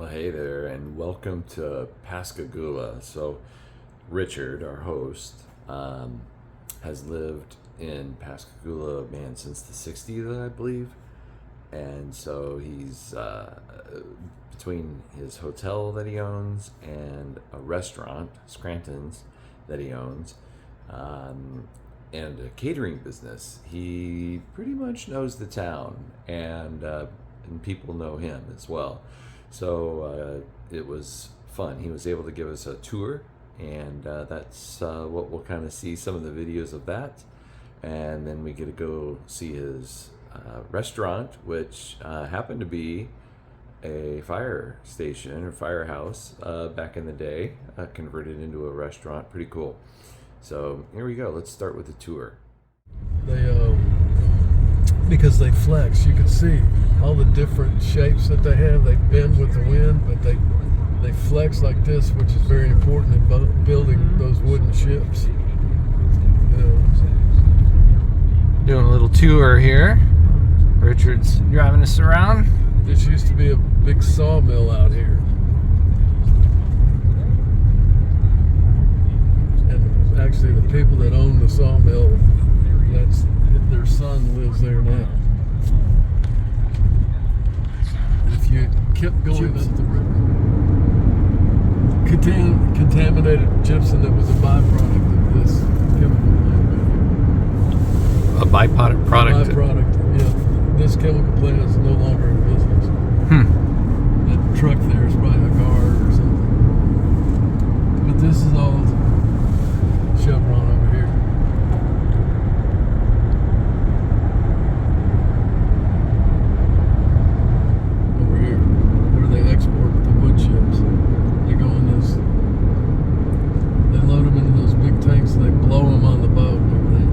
Well, hey there, and welcome to Pascagoula. So, Richard, our host, has lived in Pascagoula, man, since the 60s, I believe. And so he's between his hotel that he owns and a restaurant, Scranton's, that he owns, and a catering business. He pretty much knows the town, and people know him as well. So it was fun. He was able to give us a tour, and that's what we'll kind of see some of the videos of that. And then we get to go see his restaurant, which happened to be a fire station or firehouse back in the day, converted into a restaurant. Pretty cool. So here we go. Let's start with the tour. Because they flex, you can see all the different shapes that they have. They bend with the wind, but they flex like this, which is very important in building those wooden ships. Doing a little tour here. Richard's driving us around. This used to be a big sawmill out here. And actually the people that own the sawmill, their son lives there now. If you kept going up the river, contaminated gypsum that was a byproduct of this chemical plant. A byproduct product. Byproduct, yeah. This chemical plant is no longer in business. That truck there is probably a guard or something. But this is all Chevron over here. Over here, where they export the wood chips. They go in this, they load them into those big tanks and they blow them on the boat and everything.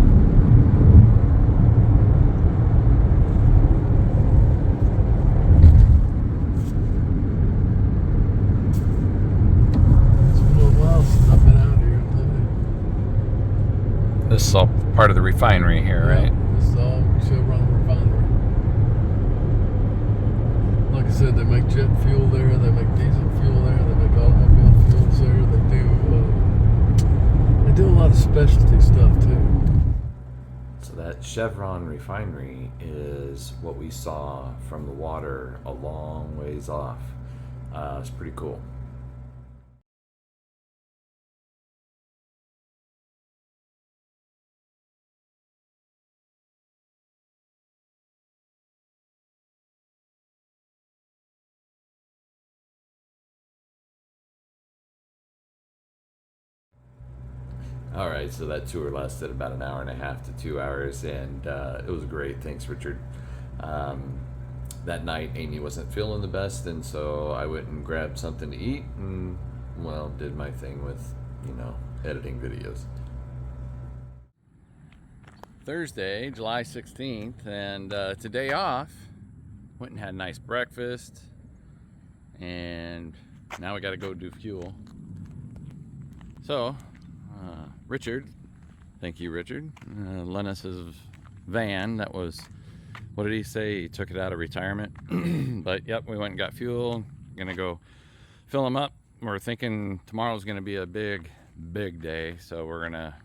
This is all part of the refinery here, right? This is all Chevron refinery. Like I said, they make jet fuel there, they make diesel fuel there, they make automobile fuels there. They do a lot of specialty stuff too. So that Chevron refinery is what we saw from the water a long ways off. It's pretty cool. All right, so that tour lasted about an hour and a half to 2 hours, and it was great. Thanks, Richard. That night, Amy wasn't feeling the best, and so I went and grabbed something to eat and, well, did my thing with, editing videos. Thursday, July 16th, and it's a day off. Went and had a nice breakfast, and now we got to go do fuel. So, Richard, thank you, Richard, lent us his van. That was, what did he say? He took it out of retirement. But yep, we went and got fuel. Gonna go fill them up. We're thinking tomorrow's gonna be a big day. So we're gonna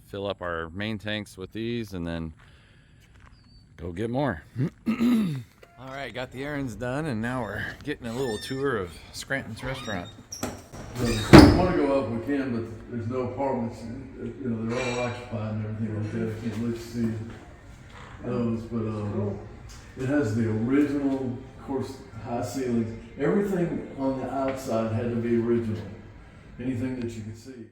fill up our main tanks with these and then go get more. All right, got the errands done, and now we're getting a little tour of Scranton's restaurant. If we want to go up, we can, but there's no apartments. They're all occupied and everything like that. I can't let you see those, but it has the original, of course, high ceilings. Everything on the outside had to be original. Anything that you could see.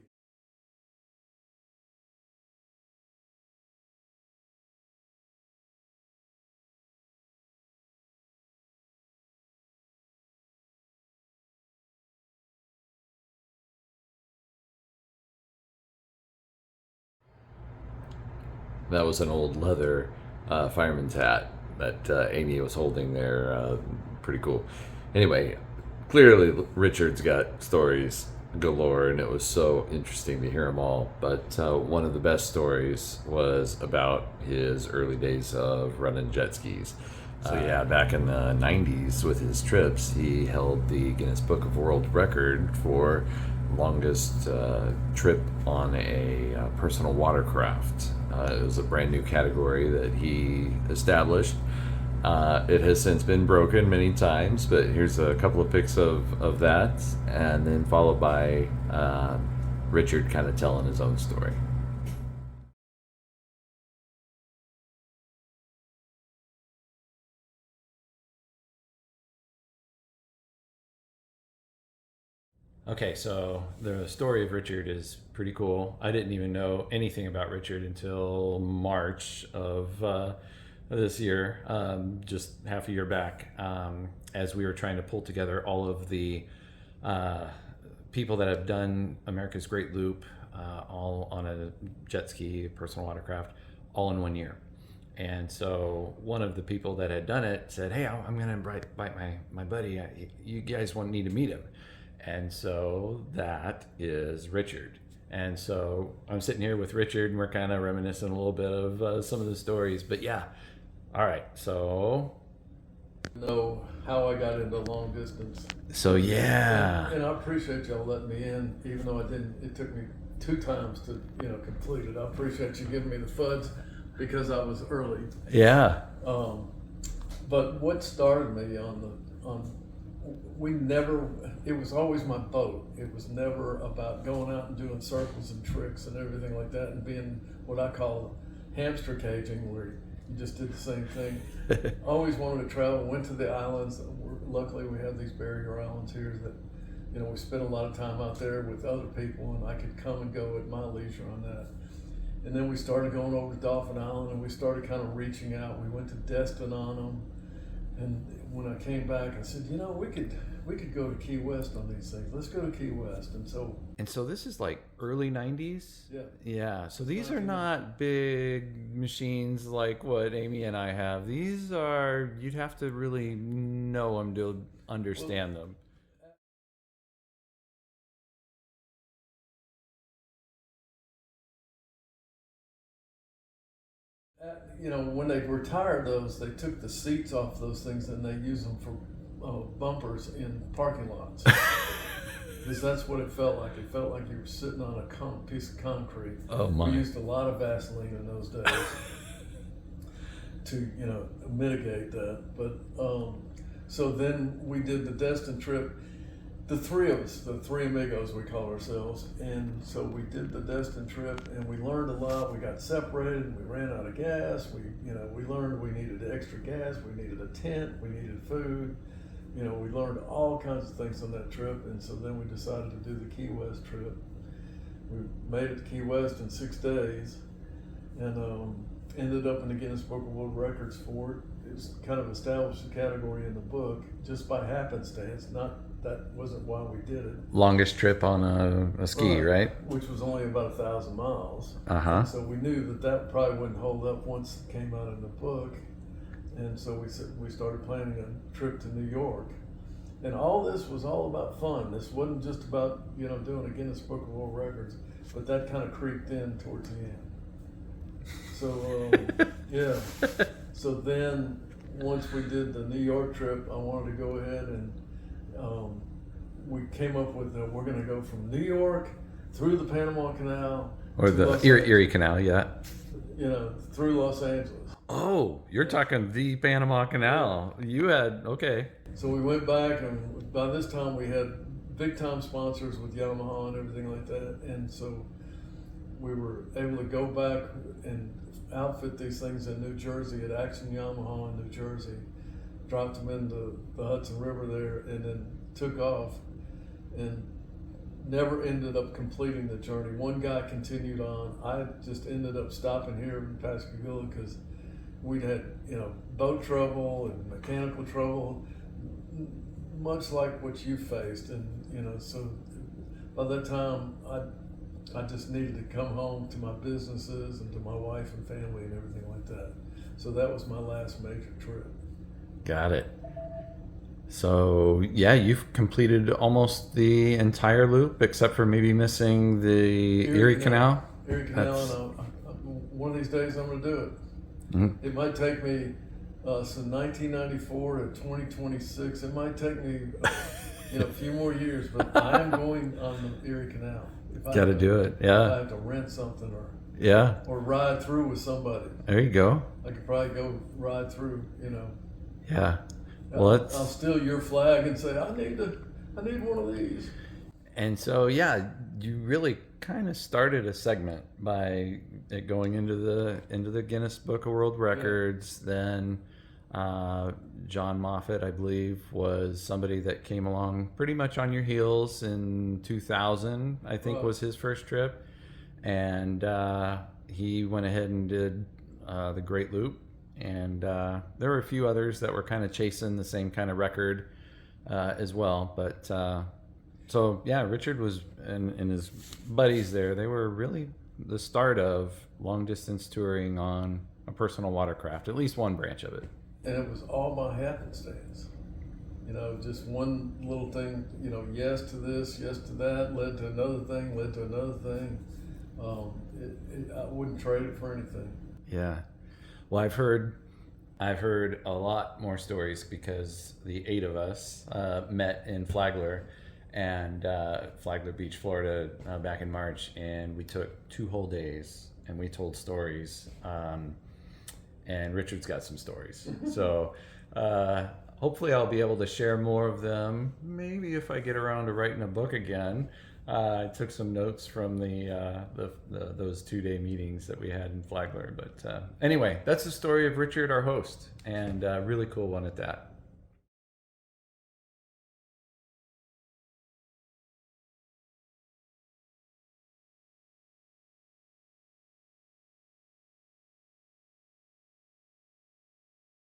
That was an old leather fireman's hat that Amy was holding there. Pretty cool. Anyway, clearly Richard's got stories galore, and it was so interesting to hear them all. But one of the best stories was about his early days of running jet skis. So yeah, back in the 90s with his trips, he held the Guinness Book of World Record for longest trip on a personal watercraft. It was a brand new category that he established. It has since been broken many times, but here's a couple of pics of that, and then followed by Richard kind of telling his own story. Okay, so the story of Richard is pretty cool. I didn't even know anything about Richard until March of this year, just half a year back, as we were trying to pull together all of the people that have done America's Great Loop, all on a jet ski, personal watercraft, all in 1 year. And so one of the people that had done it said, "Hey, I'm going to invite my buddy. You guys need to meet him." And so that is Richard. And so I'm sitting here with Richard, and we're kind of reminiscing a little bit of some of the stories. But yeah, all right. So Know how I got into long distance. So yeah, and I appreciate y'all letting me in, even though I didn't. It took me 2 times to complete it. I appreciate you giving me the fudge because I was early. yeah. But what started me we never, it was always my boat. It was never about going out and doing circles and tricks and everything like that and being what I call hamster caging, where you just did the same thing. Always wanted to travel, went to the islands. Luckily we have these barrier islands here that, we spent a lot of time out there with other people, and I could come and go at my leisure on that. And then we started going over to Dolphin Island, and we started kind of reaching out. We went to Destin on them. And when I came back, I said, we could go to Key West on these things. Let's go to Key West. And so this is like early 90s? Yeah. Yeah. So these are not big machines like what Amy and I have. These are, you'd have to really know them to understand them. When they retired those, they took the seats off those things and they use them for bumpers in parking lots. Because that's what it felt like. It felt like you were sitting on a piece of concrete. Oh my! We used a lot of Vaseline in those days to mitigate that. But so then we did the Destin trip. The 3 of us, the 3 amigos we call ourselves, and so we did the Destin trip, and we learned a lot. We got separated, we ran out of gas. We learned we needed extra gas, we needed a tent, we needed food. We learned all kinds of things on that trip, and so then we decided to do the Key West trip. We made it to Key West in 6 days, and ended up in the Guinness Book of World Records for it. It was kind of established a category in the book just by happenstance, that wasn't why we did it. Longest trip on a ski, right? Which was only about 1,000 miles. Uh-huh. So we knew that probably wouldn't hold up once it came out in the book. And so we started planning a trip to New York. And all this was all about fun. This wasn't just about, doing a Guinness Book of World Records, but that kind of creeped in towards the end. So, yeah. So then once we did the New York trip, I wanted to go ahead and we came up with we're going to go from New York through the Panama Canal or the Erie Canal, yeah. Through Los Angeles. Oh, you're talking the Panama Canal. You had, okay. So we went back, and by this time we had big time sponsors with Yamaha and everything like that, and so we were able to go back and outfit these things in New Jersey at Action Yamaha in New Jersey, dropped them into the Hudson River there, and then took off and never ended up completing the journey. One guy continued on. I just ended up stopping here in Pascagoula because we'd had boat trouble and mechanical trouble, much like what you faced, and so by that time I just needed to come home to my businesses and to my wife and family and everything like that. So that was my last major trip. Got it. So yeah, you've completed almost the entire loop except for maybe missing the Erie Canal. Erie Canal, and one of these days I'm going to do it. Mm-hmm. It might take me So 1994 to 2026. It might take me, a few more years, but I am going on the Erie Canal. Got to do it. If I Yeah. have to rent something Yeah. or ride through with somebody, There you go. I could probably go ride through. Yeah. Well, I'll steal your flag and say I need one of these. And so, yeah, you really kind of started a segment by it going into the Guinness Book of World Records. Yeah. Then John Moffat, I believe, was somebody that came along pretty much on your heels in 2000, I think, was his first trip. And he went ahead and did the Great Loop. And there were a few others that were kind of chasing the same kind of record as well. But so, yeah, Richard was and his buddies there. They were really the start of long distance touring on a personal watercraft, at least one branch of it. And it was all by happenstance. Just one little thing, yes to this, yes to that, led to another thing, led to another thing. I wouldn't trade it for anything. Yeah. Well, I've heard a lot more stories because the 8 of us met in Flagler Beach, Florida, back in March, and we took 2 whole days and we told stories. And Richard's got some stories. So hopefully I'll be able to share more of them. Maybe if I get around to writing a book again. I took some notes from those 2-day meetings that we had in Flagler. But anyway, that's the story of Richard, our host, and a really cool one at that.